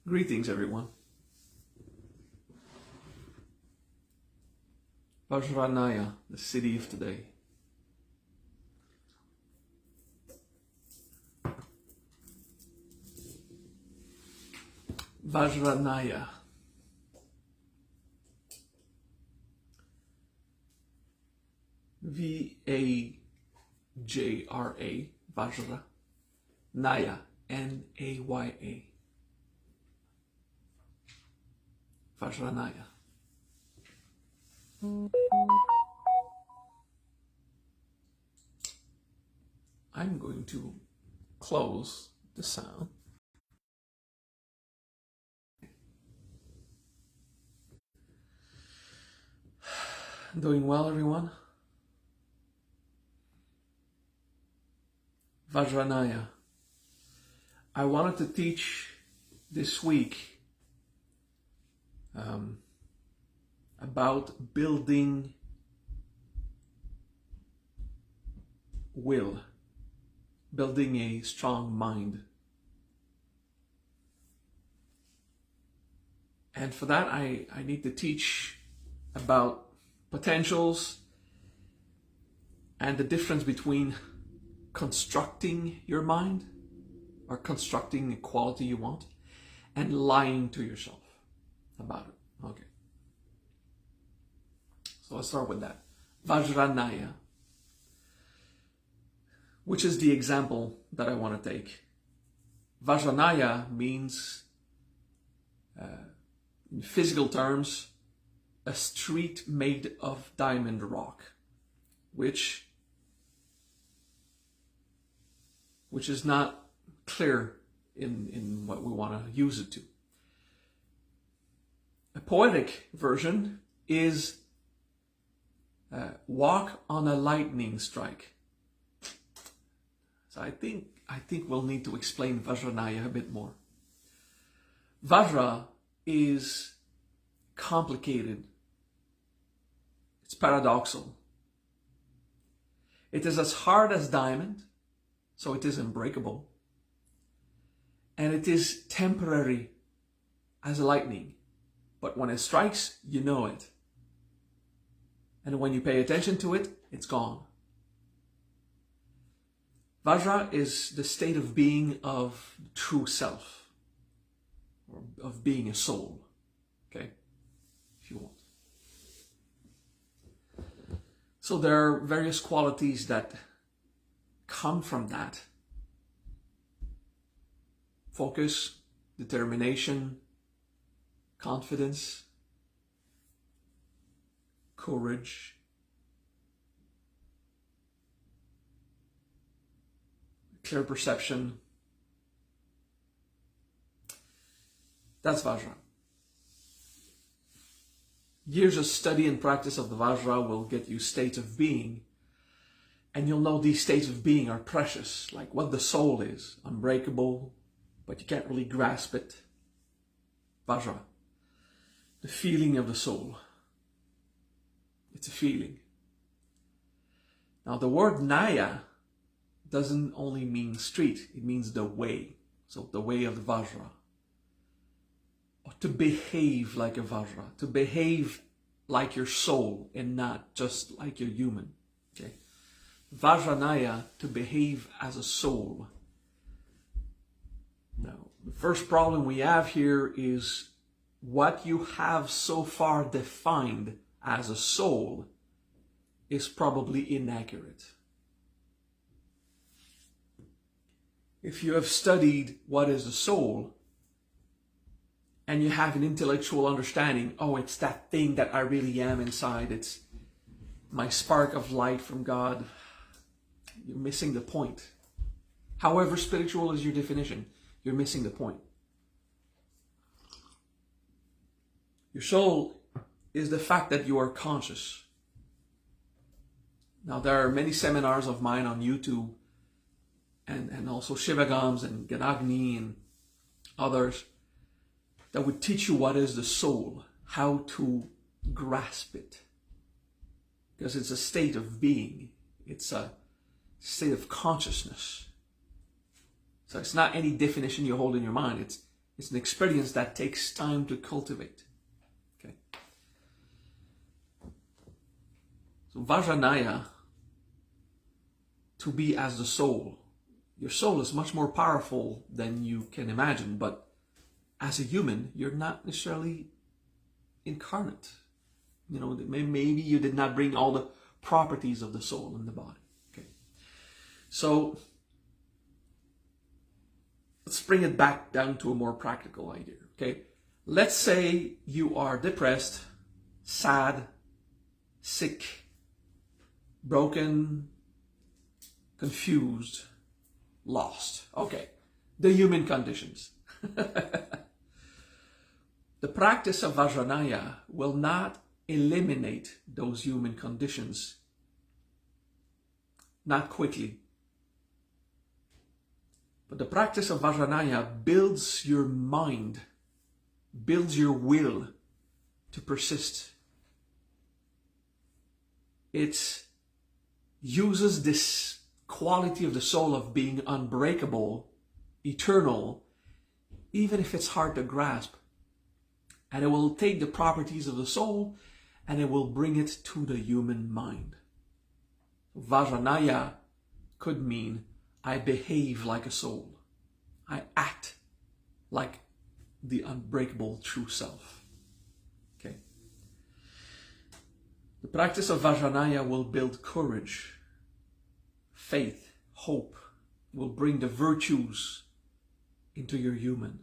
Greetings, everyone. VajraNaya, the Siddhi of today. VajraNaya. V-A-J-R-A, Vajra. Naya, N-A-Y-A. VajraNaya. I'm going to close the sound. Doing well, everyone? VajraNaya. I wanted to teach this week about building will, building a strong mind. And for that, I need to teach about potentials and the difference between constructing your mind or constructing the quality you want and lying to yourself about it. Okay. So let's start with that. VajraNaya, which is the example that I want to take. VajraNaya means, in physical terms, a street made of diamond rock, which is not clear in what we want to use it to. A poetic version is walk on a lightning strike. So I think we'll need to explain VajraNaya a bit more. Vajra is complicated. It's paradoxal. It is as hard as diamond, so it is unbreakable. And it is temporary as lightning. But when it strikes, you know it. And when you pay attention to it, it's gone. Vajra is the state of being of true self, or of being a soul, okay, if you want. So there are various qualities that come from that. Focus, determination, confidence, courage, clear perception. That's Vajra. Years of study and practice of the Vajra will get you states of being, and you'll know these states of being are precious, like what the soul is, unbreakable, but you can't really grasp it. Vajra, the feeling of the soul. It's a feeling. Now the word Naya doesn't only mean street, it means the way. So the way of the Vajra. Or to behave like a Vajra, to behave like your soul and not just like you're human. Okay? VajraNaya, to behave as a soul. Now, the first problem we have here is what you have so far defined as a soul is probably inaccurate. If you have studied what is the soul, and you have an intellectual understanding, oh, it's that thing that I really am inside, it's my spark of light from God, you're missing the point. However spiritual is your definition, you're missing the point. Your soul is the fact that you are conscious. Now, there are many seminars of mine on YouTube, and also Shivagams and Ganagni and others, that would teach you what is the soul, how to grasp it. Because it's a state of being. It's a state of consciousness. So it's not any definition you hold in your mind. It's an experience that takes time to cultivate. Okay. So VajraNaya, to be as the soul. Your soul is much more powerful than you can imagine, but as a human, you're not necessarily incarnate. You know, maybe you did not bring all the properties of the soul in the body. Okay. So let's bring it back down to a more practical idea. Okay. Let's say you are depressed, sad, sick, broken, confused, lost. Okay. The human conditions. The practice of VajraNaya will not eliminate those human conditions, not quickly. But the practice of VajraNaya builds your mind, builds your will to persist. It uses this quality of the soul of being unbreakable, eternal, even if it's hard to grasp. And it will take the properties of the soul and it will bring it to the human mind. VajraNaya could mean I behave like a soul. I act like the unbreakable true self. Okay. The practice of VajraNaya will build courage, faith, hope, will bring the virtues into your human.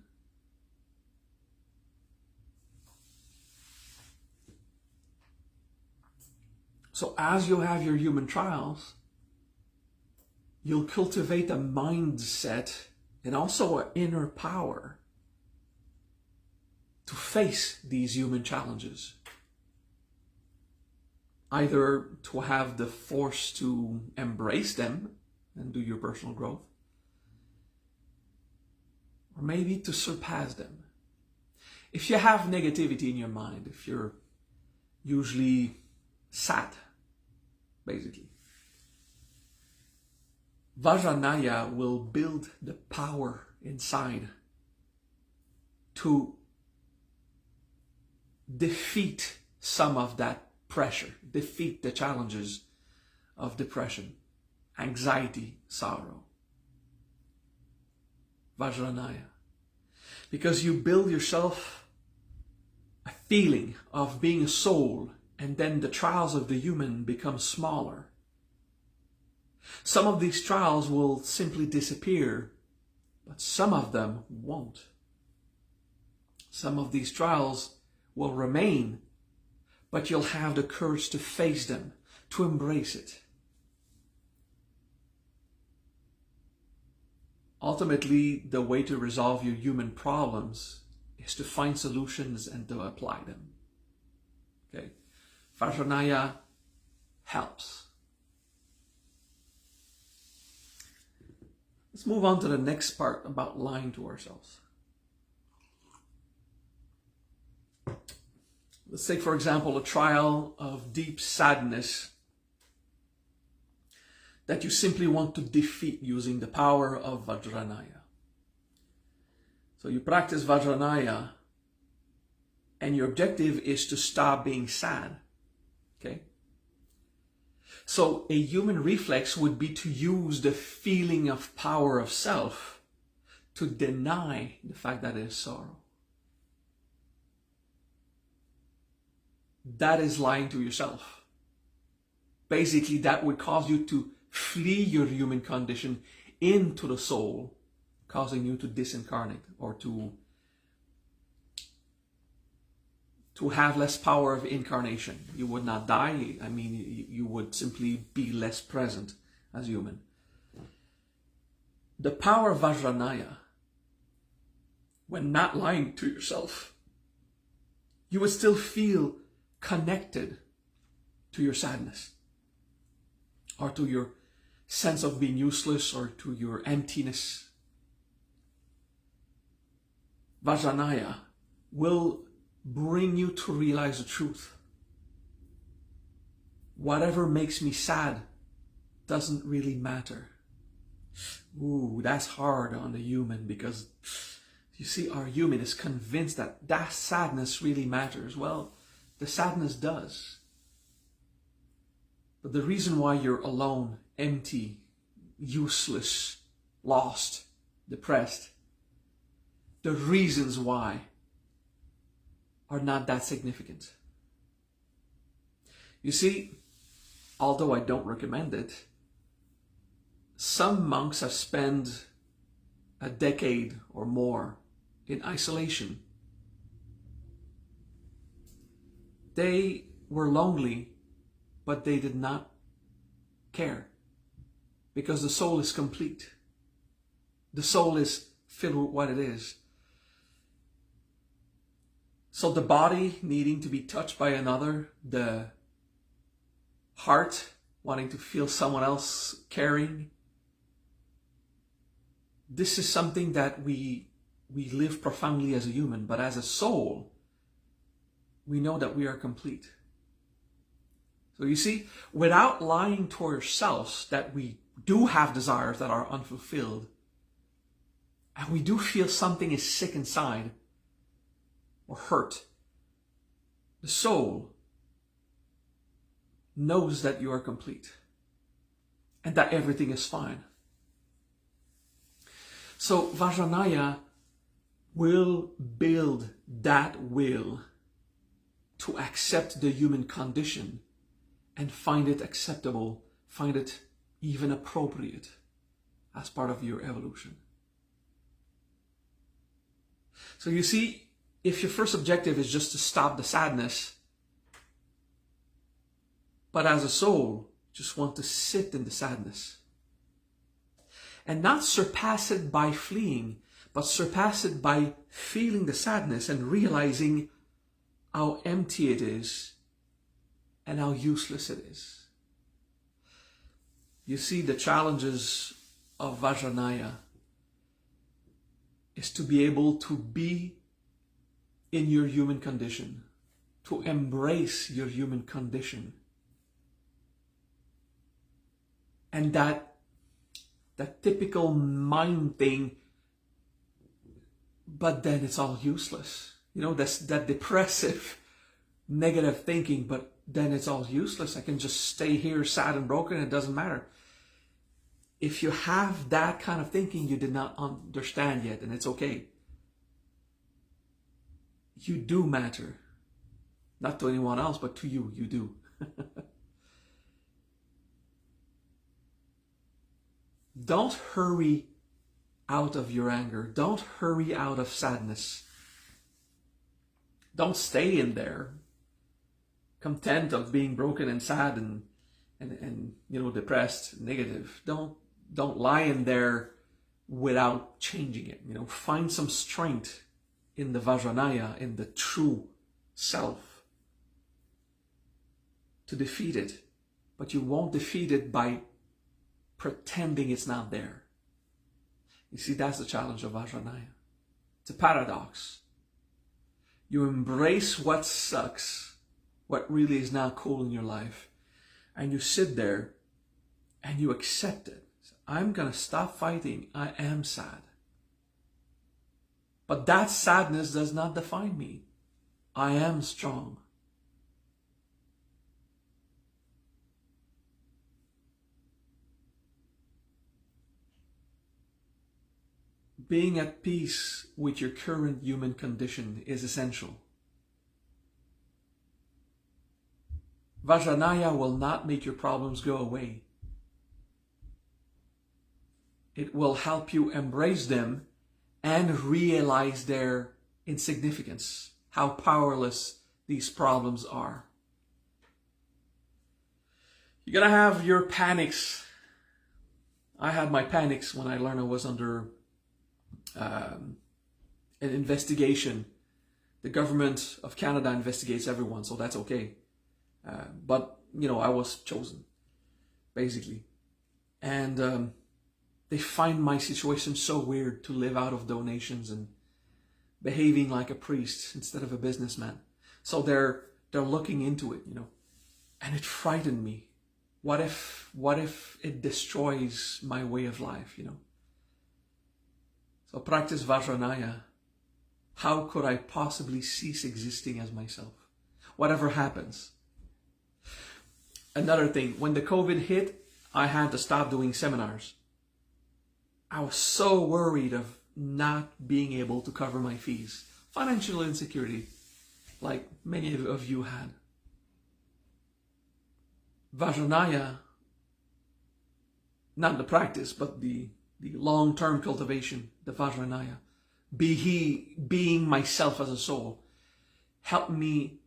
So as you have your human trials, you'll cultivate a mindset and also an inner power to face these human challenges. Either to have the force to embrace them and do your personal growth, or maybe to surpass them. If you have negativity in your mind, if you're usually sad, basically, VajraNaya will build the power inside to defeat some of that pressure, defeat the challenges of depression, anxiety, sorrow. VajraNaya. Because you build yourself a feeling of being a soul, and then the trials of the human become smaller. Some of these trials will simply disappear, but some of them won't. Some of these trials will remain, but you'll have the courage to face them, to embrace it. Ultimately, the way to resolve your human problems is to find solutions and to apply them. Okay? VajraNaya helps. Let's move on to the next part about lying to ourselves. Let's take, for example, a trial of deep sadness that you simply want to defeat using the power of VajraNaya. So you practice VajraNaya and your objective is to stop being sad. Okay? So a human reflex would be to use the feeling of power of self to deny the fact that it is sorrow. That is lying to yourself. Basically, that would cause you to flee your human condition into the soul, causing you to disincarnate or to have less power of incarnation. You would not die. I mean, you would simply be less present as human. The power of VajraNaya, when not lying to yourself, you would still feel connected to your sadness or to your sense of being useless or to your emptiness. VajraNaya will bring you to realize the truth. Whatever makes me sad doesn't really matter. Ooh, that's hard on the human because You see, our human is convinced that that sadness really matters. Well, the sadness does. But the reason why you're alone, empty, useless, lost, depressed, the reasons why are not that significant. You see, although I don't recommend it, some monks have spent a decade or more in isolation. They were lonely, but they did not care, because the soul is complete. The soul is filled with what it is. So the body needing to be touched by another, the heart wanting to feel someone else caring, this is something that we live profoundly as a human, but as a soul, we know that we are complete. So you see, without lying to ourselves that we do have desires that are unfulfilled, and we do feel something is sick inside or hurt, the soul knows that you are complete and that everything is fine. So VajraNaya will build that will to accept the human condition and find it acceptable, find it even appropriate as part of your evolution. So you see, if your first objective is just to stop the sadness, but as a soul, just want to sit in the sadness and not surpass it by fleeing, but surpass it by feeling the sadness and realizing how empty it is and how useless it is. You see, the challenges of VajraNaya is to be able to be in your human condition, to embrace your human condition. And that typical mind thing, but then it's all useless. You know, that depressive, negative thinking, but then it's all useless. I can just stay here sad and broken, it doesn't matter. If you have that kind of thinking, you did not understand yet, and it's okay. You do matter. Not to anyone else, but to you, you do. Don't hurry out of your anger. Don't hurry out of sadness. Don't stay in there, content of being broken and sad and you know, depressed, negative. Don't lie in there without changing it. You know, find some strength in the VajraNaya, in the true self, to defeat it. But you won't defeat it by pretending it's not there. You see, that's the challenge of VajraNaya. It's a paradox. You embrace what sucks, what really is not cool in your life, and you sit there and you accept it. I'm gonna stop fighting. I am sad. But that sadness does not define me. I am strong. Being at peace with your current human condition is essential. VajraNaya will not make your problems go away. It will help you embrace them and realize their insignificance, how powerless these problems are. You're gonna have your panics. I had my panics when I learned I was under an investigation. The government of Canada investigates everyone, so that's okay. But, you know, I was chosen, basically. And they find my situation so weird, to live out of donations and behaving like a priest instead of a businessman. So they're looking into it, you know, and it frightened me. What if it destroys my way of life, you know? So practice VajraNaya How could I possibly cease existing as myself? Whatever happens. Another thing, when the COVID hit, I had to stop doing seminars. I was so worried of not being able to cover my fees. Financial insecurity, like many of you had. VajraNaya, not the practice, but the long-term cultivation, the VajraNaya, being myself as a soul, helped me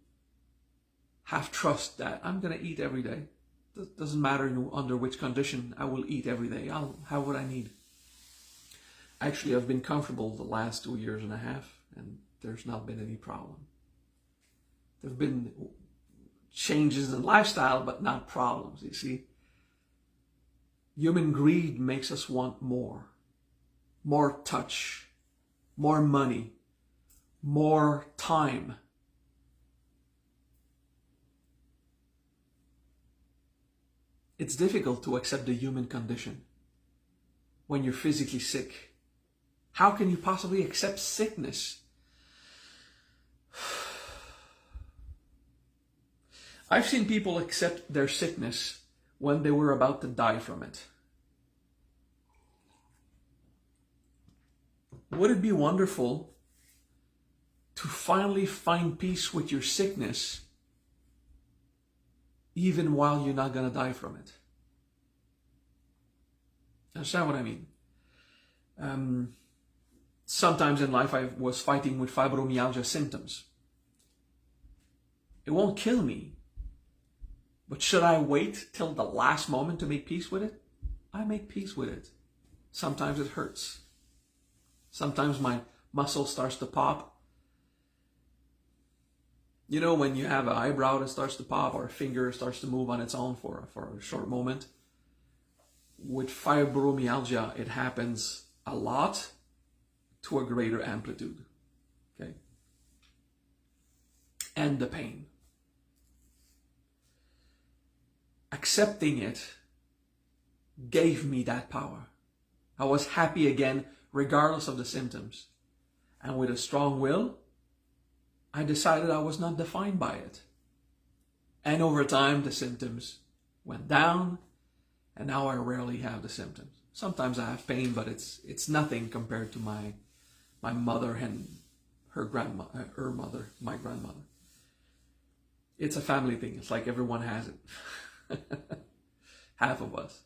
have trust that I'm going to eat every day. It doesn't matter under which condition, I will eat every day. I'll have what I need. Actually, I've been comfortable the last 2.5 years, and there's not been any problem. There have been changes in lifestyle, but not problems, you see. Human greed makes us want more. More touch, more money, more time. It's difficult to accept the human condition when you're physically sick. How can you possibly accept sickness? I've seen people accept their sickness when they were about to die from it. Would it be wonderful to finally find peace with your sickness even while you're not going to die from it? Understand what I mean? Sometimes in life I was fighting with fibromyalgia symptoms. It won't kill me. But should I wait till the last moment to make peace with it? I make peace with it. Sometimes it hurts. Sometimes my muscle starts to pop. You know, when you have an eyebrow that starts to pop or a finger starts to move on its own for a short moment. With fibromyalgia, it happens a lot to a greater amplitude. Okay? And the pain. Accepting it gave me that power. I was happy again, regardless of the symptoms. And with a strong will, I decided I was not defined by it. And over time, the symptoms went down, and now I rarely have the symptoms. Sometimes I have pain, but it's nothing compared to my mother and my grandmother. It's a family thing. It's like everyone has it. Half of us.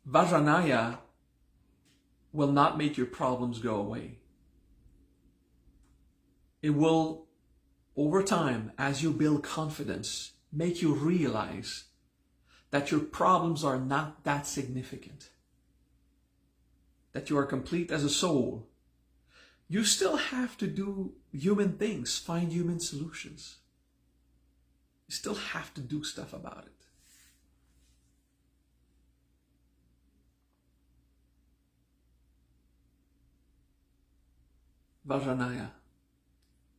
VajraNaya will not make your problems go away. It will, over time, as you build confidence, make you realize that your problems are not that significant. That you are complete as a soul. You still have to do human things, find human solutions. You still have to do stuff about it. VajraNaya,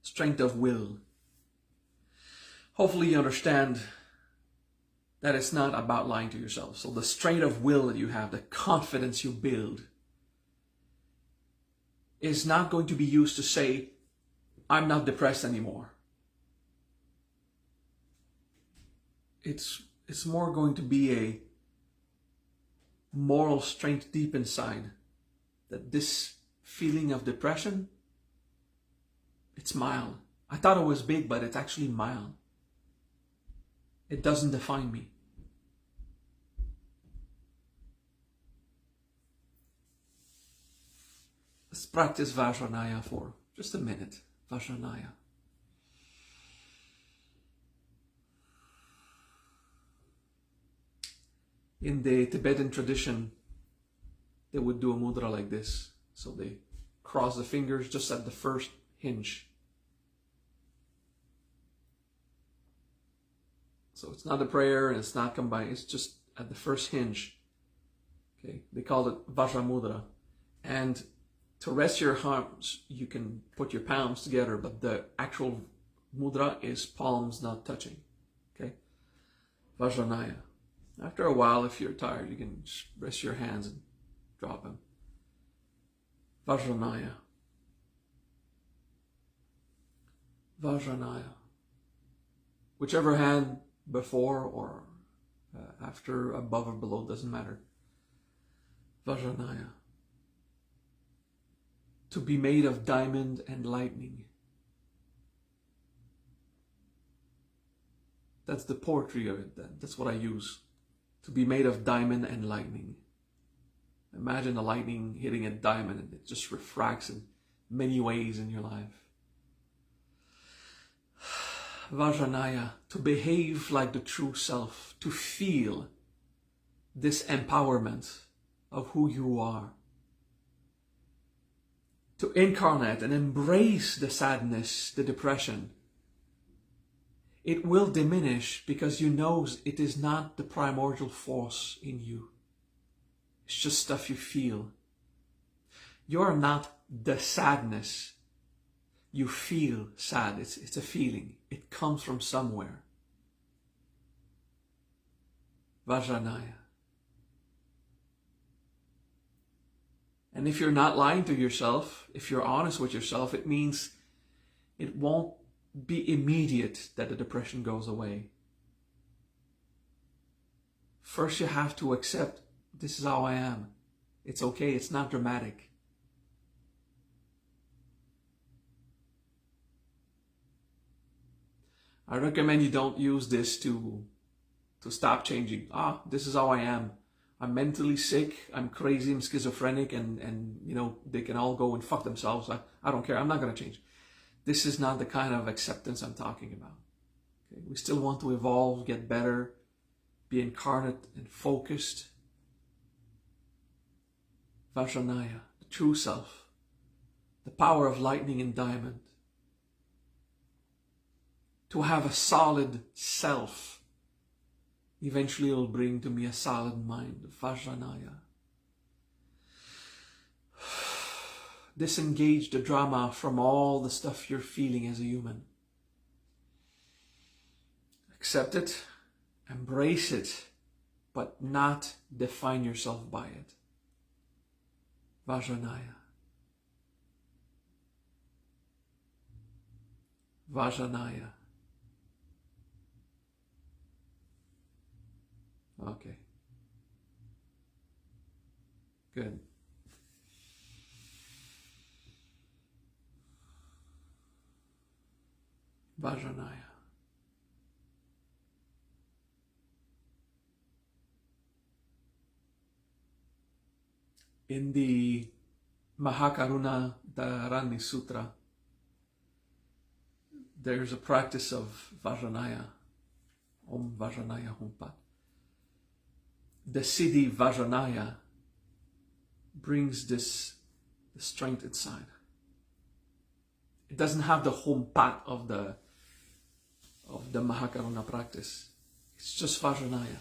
strength of will. Hopefully you understand that it's not about lying to yourself. So the strength of will that you have, the confidence you build, is not going to be used to say, I'm not depressed anymore. It's more going to be a moral strength deep inside that this feeling of depression, it's mild. I thought it was big, but it's actually mild. It doesn't define me. Let's practice VajraNaya for just a minute. VajraNaya. In the Tibetan tradition, they would do a mudra like this. So they cross the fingers just at the first hinge. So it's not a prayer and it's not combined. It's just at the first hinge. Okay, they call it Vajra Mudra. And to rest your arms, you can put your palms together, but the actual mudra is palms not touching. Okay, VajraNaya. After a while, if you're tired, you can rest your hands and drop them. VajraNaya. VajraNaya. Whichever hand before or after, above or below, doesn't matter. VajraNaya. To be made of diamond and lightning. That's the poetry of it. That's what I use. To be made of diamond and lightning. Imagine the lightning hitting a diamond and it just refracts in many ways in your life. VajraNaya, to behave like the true self, to feel this empowerment of who you are. To incarnate and embrace the sadness, the depression. It will diminish because you know it is not the primordial force in you. It's just stuff you feel. You're not the sadness. You feel sad. It's a feeling. It comes from somewhere. VajraNaya. And if you're not lying to yourself, if you're honest with yourself, it means it won't be immediate that the depression goes away. First you have to accept, this is how I am. It's okay, it's not dramatic. I recommend you don't use this to stop changing. This is how I am. I'm mentally sick, I'm crazy, I'm schizophrenic, and you know, they can all go and fuck themselves. I don't care, I'm not going to change. This is not the kind of acceptance I'm talking about. Okay? We still want to evolve, get better, be incarnate and focused. VajraNaya, the true self, the power of lightning and diamond. To have a solid self, eventually it will bring to me a solid mind. VajraNaya. Disengage the drama from all the stuff you're feeling as a human. Accept it, embrace it, but not define yourself by it. VajraNaya. VajraNaya. Okay. Good. VajraNaya. In the Mahakaruna Dharani Sutra, there's a practice of VajraNaya. Om VajraNaya Hum Pat. The Siddhi VajraNaya brings this strength inside. It doesn't have the home pat of the Mahakaruna practice. It's just VajraNaya.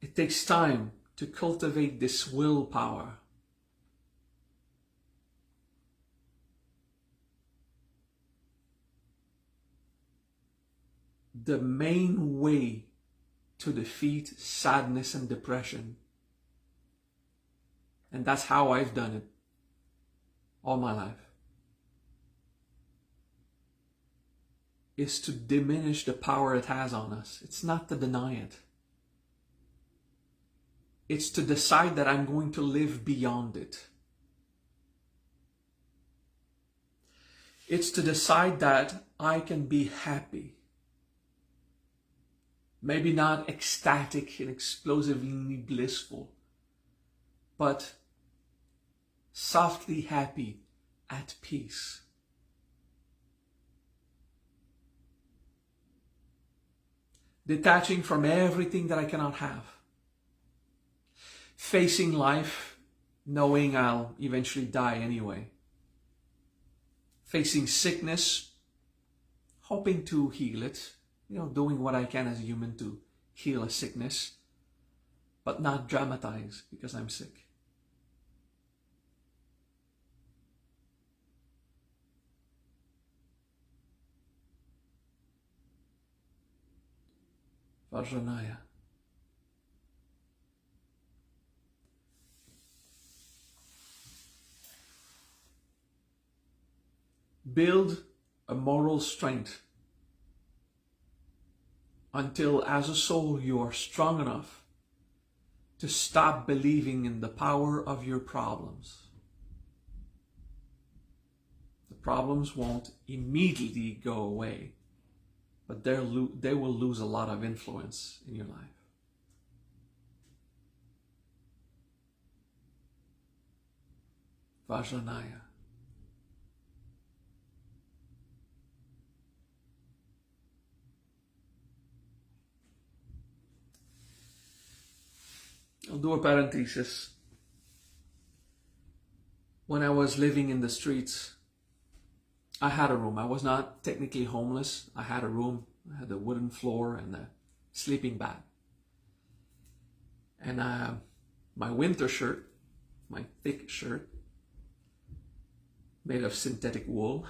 It takes time to cultivate this willpower. The main way to defeat sadness and depression, and that's how I've done it all my life, is to diminish the power it has on us. It's not to deny it. It's to decide that I'm going to live beyond it. It's to decide that I can be happy. Maybe not ecstatic and explosively blissful, but softly happy, at peace. Detaching from everything that I cannot have. Facing life knowing I'll eventually die anyway. Facing sickness, hoping to heal it. Doing what I can as a human to heal a sickness, but not dramatize because I'm sick. VajraNaya. Build a moral strength until as a soul you are strong enough to stop believing in the power of your problems. The problems won't immediately go away, but they will lose a lot of influence in your life. VajraNaya. I'll do a parenthesis. When I was living in the streets, I had a room. I was not technically homeless. I had a room. I had a wooden floor and a sleeping bag. And my winter shirt, my thick shirt, made of synthetic wool,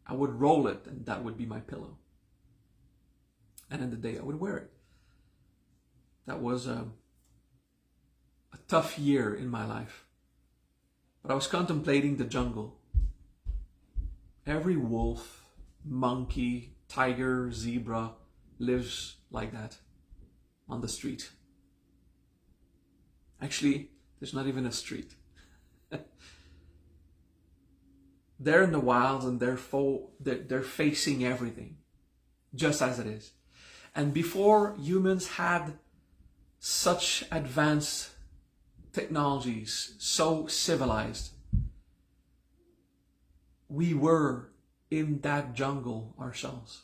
I would roll it and that would be my pillow. And in the day I would wear it. That was a tough year in my life. But I was contemplating the jungle. Every wolf, monkey, tiger, zebra lives like that on the street. Actually, there's not even a street. They're in the wilds and they're facing everything just as it is. And before humans had such advanced technologies, so civilized, we were in that jungle ourselves.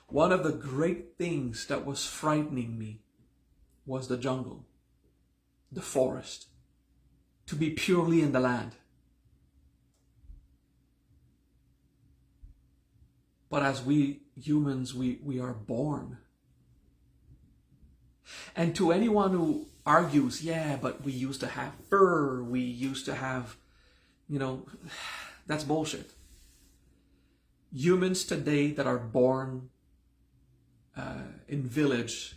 One of the great things that was frightening me was the jungle, the forest, to be purely in the land. But as we humans, we are born. And to anyone who argues, yeah, but we used to have fur, we used to have, that's bullshit. Humans today that are born in village,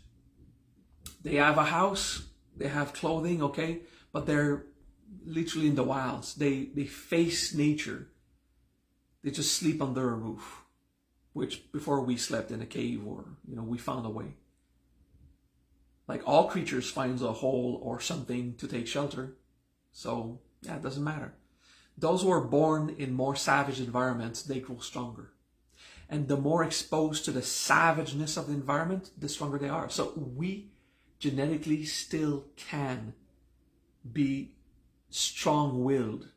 they have a house, they have clothing, okay, but they're literally in the wilds. They face nature. They just sleep under a roof, which before we slept in a cave or, we found a way. Like all creatures finds a hole or something to take shelter. So yeah, it doesn't matter. Those who are born in more savage environments, they grow stronger. And the more exposed to the savageness of the environment, the stronger they are. So we genetically still can be strong-willed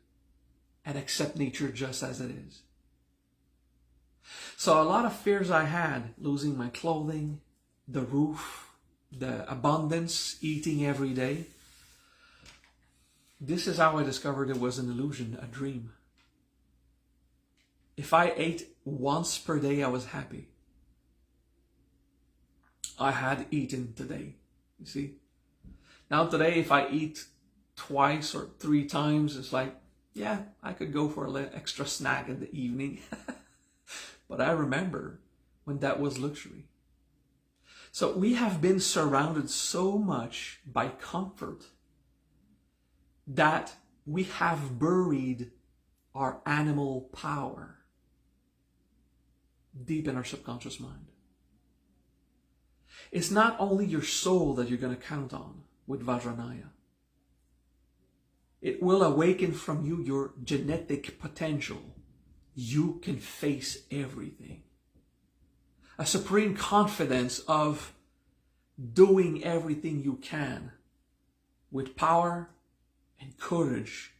and accept nature just as it is. So a lot of fears I had, losing my clothing, the roof, the abundance, eating every day. This is how I discovered it was an illusion, a dream. If I ate once per day, I was happy. I had eaten today, you see. Now today, if I eat twice or 3 times, it's like, yeah, I could go for a little extra snack in the evening. But I remember when that was luxury. So we have been surrounded so much by comfort that we have buried our animal power deep in our subconscious mind. It's not only your soul that you're going to count on with VajraNaya. It will awaken from you your genetic potential. You can face everything. A supreme confidence of doing everything you can with power and courage,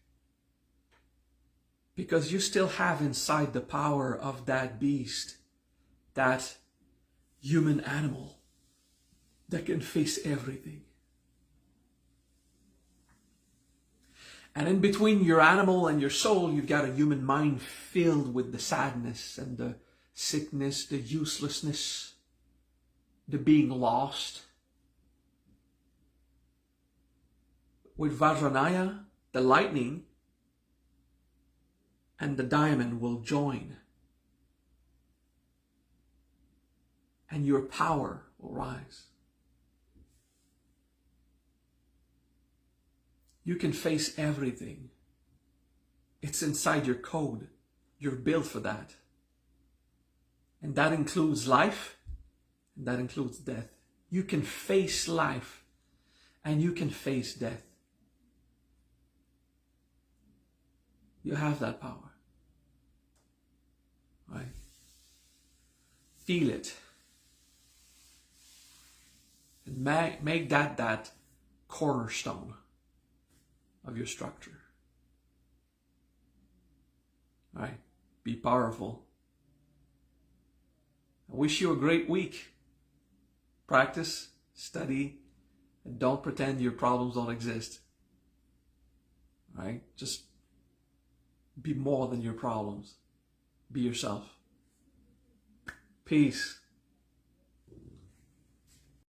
because you still have inside the power of that beast, that human animal that can face everything. And in between your animal and your soul, you've got a human mind filled with the sadness and the sickness, the uselessness, the being lost. With VajraNaya, the lightning and the diamond will join. And your power will rise. You can face everything. It's inside your code. You're built for that. And that includes life, and that includes death. You can face life, and you can face death. You have that power. Right? Feel it. And make that cornerstone of your structure. Right? Be powerful. I wish you a great week. Practice, study, and don't pretend your problems don't exist. Right? Just be more than your problems. Be yourself. Peace.